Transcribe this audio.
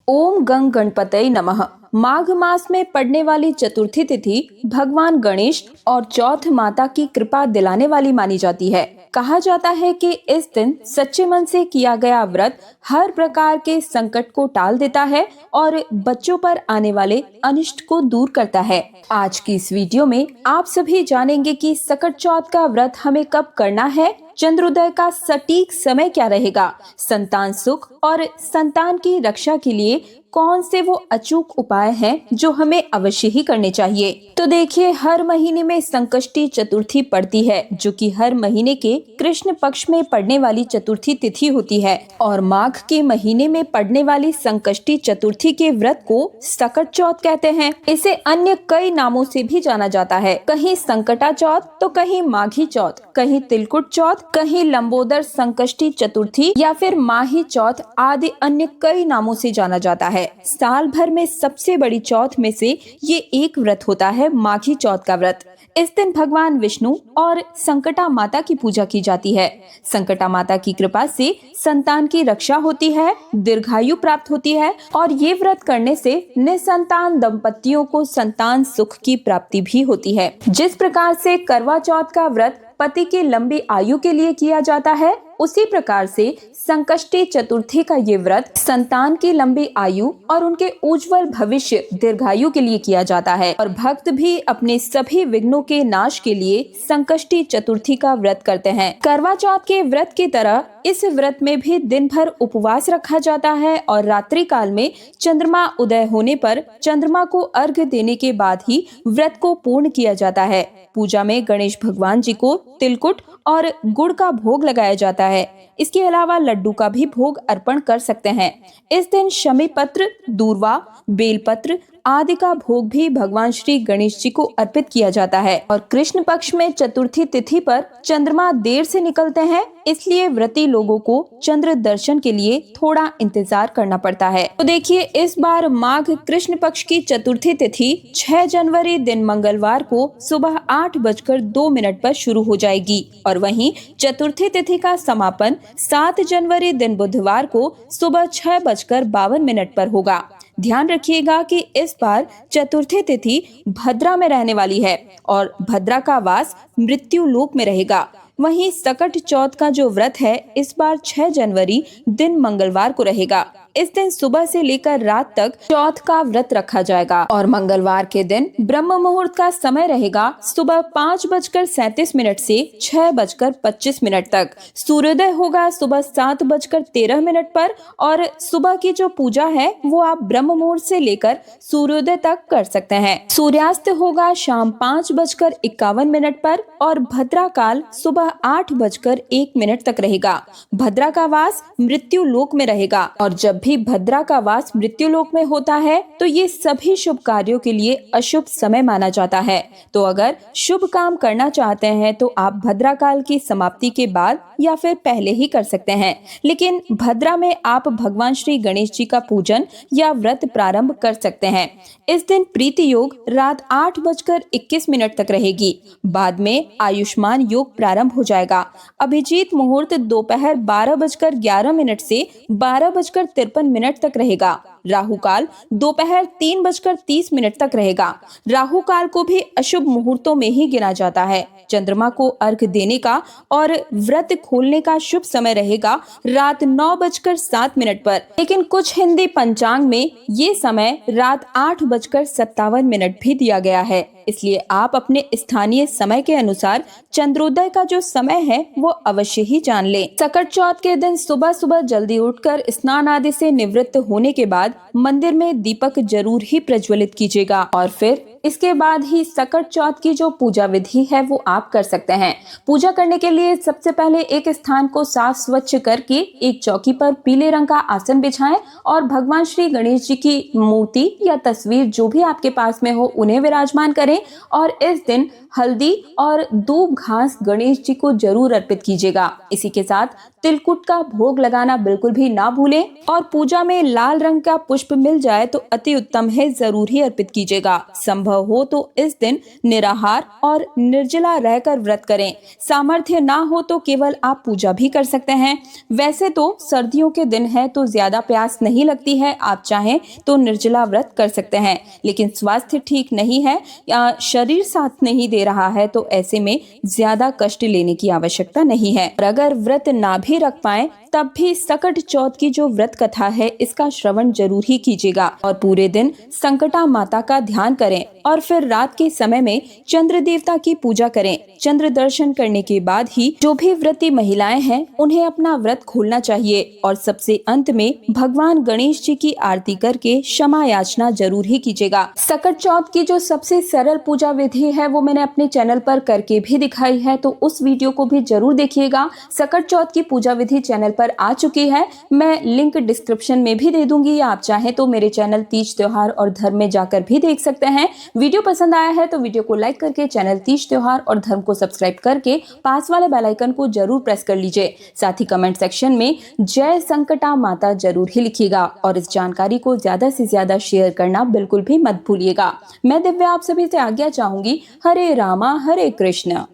ओम गंग गणपतये नमः। माघ मास में पड़ने वाली चतुर्थी तिथि भगवान गणेश और चौथ माता की कृपा दिलाने वाली मानी जाती है। कहा जाता है कि इस दिन सच्चे मन से किया गया व्रत हर प्रकार के संकट को टाल देता है और बच्चों पर आने वाले अनिष्ट को दूर करता है। आज की इस वीडियो में आप सभी जानेंगे कि सकट चौथ का व्रत हमें कब करना है, चंद्रोदय का सटीक समय क्या रहेगा, संतान सुख और संतान की रक्षा के लिए कौन से वो अचूक उपाय हैं जो हमें अवश्य ही करने चाहिए। तो देखिए, हर महीने में संकष्टी चतुर्थी पड़ती है, जो कि हर महीने के कृष्ण पक्ष में पड़ने वाली चतुर्थी तिथि होती है और माघ के महीने में पड़ने वाली संकष्टी चतुर्थी के व्रत को सकट चौथ कहते हैं। इसे अन्य कई नामों से भी जाना जाता है, कहीं संकटा चौथ तो कहीं माघी चौथ, कहीं तिलकुट चौथ, कहीं लंबोदर संकष्टी चतुर्थी या फिर माही चौथ आदि अन्य कई नामों से जाना जाता है। साल भर में सबसे बड़ी चौथ में से ये एक व्रत होता है, माघी चौथ का व्रत। इस दिन भगवान विष्णु और संकटा माता की पूजा की जाती है। संकटा माता की कृपा से संतान की रक्षा होती है, दीर्घायु प्राप्त होती है और ये व्रत करने से निसंतान दंपतियों को संतान सुख की प्राप्ति भी होती है। जिस प्रकार से करवा चौथ का व्रत पति की लंबी आयु के लिए किया जाता है, उसी प्रकार से संकष्टी चतुर्थी का ये व्रत संतान की लंबी आयु और उनके उज्जवल भविष्य दीर्घायु के लिए किया जाता है और भक्त भी अपने सभी विघ्नों के नाश के लिए संकष्टी चतुर्थी का व्रत करते हैं। करवा चौथ के व्रत की तरह इस व्रत में भी दिन भर उपवास रखा जाता है और रात्रि काल में चंद्रमा उदय होने पर चंद्रमा को अर्घ्य देने के बाद ही व्रत को पूर्ण किया जाता है। पूजा में गणेश भगवान जी को तिलकुट और गुड़ का भोग लगाया जाता है। इसके अलावा लड्डू का भी भोग अर्पण कर सकते हैं। इस दिन शमी पत्र, दूर्वा, बेलपत्र आदि का भोग भी भगवान श्री गणेश जी को अर्पित किया जाता है और कृष्ण पक्ष में चतुर्थी तिथि पर चंद्रमा देर से निकलते हैं, इसलिए व्रती लोगों को चंद्र दर्शन के लिए थोड़ा इंतजार करना पड़ता है। तो देखिए, इस बार माघ कृष्ण पक्ष की चतुर्थी तिथि 6 जनवरी दिन मंगलवार को सुबह 8:02 पर शुरू हो जाएगी और वहीं चतुर्थी तिथि का समापन 7 जनवरी दिन बुधवार को सुबह 6:52 पर होगा। ध्यान रखिएगा कि इस बार चतुर्थी तिथि भद्रा में रहने वाली है और भद्रा का वास मृत्यु लोक में रहेगा। वहीं सकट चौथ का जो व्रत है, इस बार 6 जनवरी दिन मंगलवार को रहेगा। इस दिन सुबह से लेकर रात तक चौथ का व्रत रखा जाएगा और मंगलवार के दिन ब्रह्म मुहूर्त का समय रहेगा सुबह 5:37 से 6:25 तक। सूर्योदय होगा सुबह 7:13 पर और सुबह की जो पूजा है वो आप ब्रह्म मुहूर्त से लेकर सूर्योदय तक कर सकते हैं। सूर्यास्त होगा शाम 5:51 पर और भद्रा काल सुबह 8:01 तक रहेगा। भद्रा का वास मृत्यु लोक में रहेगा और जब भी भद्रा का वास मृत्यु लोक में होता है तो ये सभी शुभ कार्यों के लिए अशुभ समय माना जाता है। तो अगर शुभ काम करना चाहते हैं तो आप भद्रा काल की समाप्ति के बाद या फिर पहले ही कर सकते हैं, लेकिन भद्रा में आप भगवान श्री गणेश जी का पूजन या व्रत प्रारंभ कर सकते हैं। इस दिन प्रीति योग रात 8:21 तक रहेगी। बाद में आयुष्मान योग प्रारंभ हो जाएगा। अभिजीत मुहूर्त दोपहर 12:11 से 12:53 तक रहेगा। राहु काल दोपहर 3:30 तक रहेगा। राहु काल को भी अशुभ मुहूर्तों में ही गिना जाता है। चंद्रमा को अर्घ देने का और व्रत खोलने का शुभ समय रहेगा रात 9:07 पर, लेकिन कुछ हिंदी पंचांग में ये समय रात 8:57 भी दिया गया है। इसलिए आप अपने स्थानीय समय के अनुसार चंद्रोदय का जो समय है वो अवश्य ही जान लें। सकट चौथ के दिन सुबह सुबह जल्दी उठकर स्नान आदि से निवृत्त होने के बाद मंदिर में दीपक जरूर ही प्रज्वलित कीजिएगा और फिर इसके बाद ही सकट चौथ की जो पूजा विधि है वो आप कर सकते हैं। पूजा करने के लिए सबसे पहले एक स्थान को साफ स्वच्छ करके एक चौकी पर पीले रंग का आसन बिछाएं और भगवान श्री गणेश जी की मूर्ति या तस्वीर जो भी आपके पास में हो उन्हें विराजमान करें और इस दिन हल्दी और दूब घास गणेश जी को जरूर अर्पित कीजिएगा। इसी के साथ तिलकुट का भोग लगाना बिल्कुल भी ना भूलें और पूजा में लाल रंग का पुष्प मिल जाए तो अति उत्तम है, जरूर ही अर्पित कीजिएगा। संभव हो तो इस दिन निराहार और निर्जला रहकर व्रत करें। सामर्थ्य ना हो तो केवल आप पूजा भी कर सकते हैं। वैसे तो सर्दियों के दिन है तो ज्यादा प्यास नहीं लगती है, आप चाहें तो निर्जला व्रत कर सकते हैं। लेकिन स्वास्थ्य ठीक नहीं है या शरीर साथ नहीं दे रहा है तो ऐसे में ज्यादा कष्ट लेने की आवश्यकता नहीं है। और अगर व्रत ना भी रख पाए तब भी सकट चौथ की जो व्रत कथा है इसका श्रवण जरूर ही कीजिएगा और पूरे दिन संकटा माता का ध्यान करें और फिर रात के समय में चंद्र देवता की पूजा करें। चंद्र दर्शन करने के बाद ही जो भी व्रती महिलाएं हैं उन्हें अपना व्रत खोलना चाहिए और सबसे अंत में भगवान गणेश जी की आरती करके क्षमा याचना जरूर ही कीजिएगा। सकट चौथ की जो सबसे सरल पूजा विधि है वो मैंने अपने चैनल पर करके भी दिखाई है, तो उस वीडियो को भी जरूर देखिएगा। सकट चौथ की पूजा विधि चैनल पर आ चुकी है, मैं लिंक डिस्क्रिप्शन में भी दे दूंगी, या आप चाहें तो मेरे चैनल तीज त्योहार और धर्म में जाकर भी देख सकते हैं। वीडियो पसंद आया है तो वीडियो को लाइक करके चैनल तीज त्योहार और धर्म को सब्सक्राइब करके पास वाले बेल आइकन को जरूर प्रेस कर लीजिए। साथ ही कमेंट सेक्शन में जय संकटा माता जरूर ही लिखिएगा और इस जानकारी को ज्यादा से ज्यादा शेयर करना बिल्कुल भी मत भूलिएगा। मैं दिव्या आप सभी से आज्ञा चाहूंगी। हरे रामा हरे कृष्ण।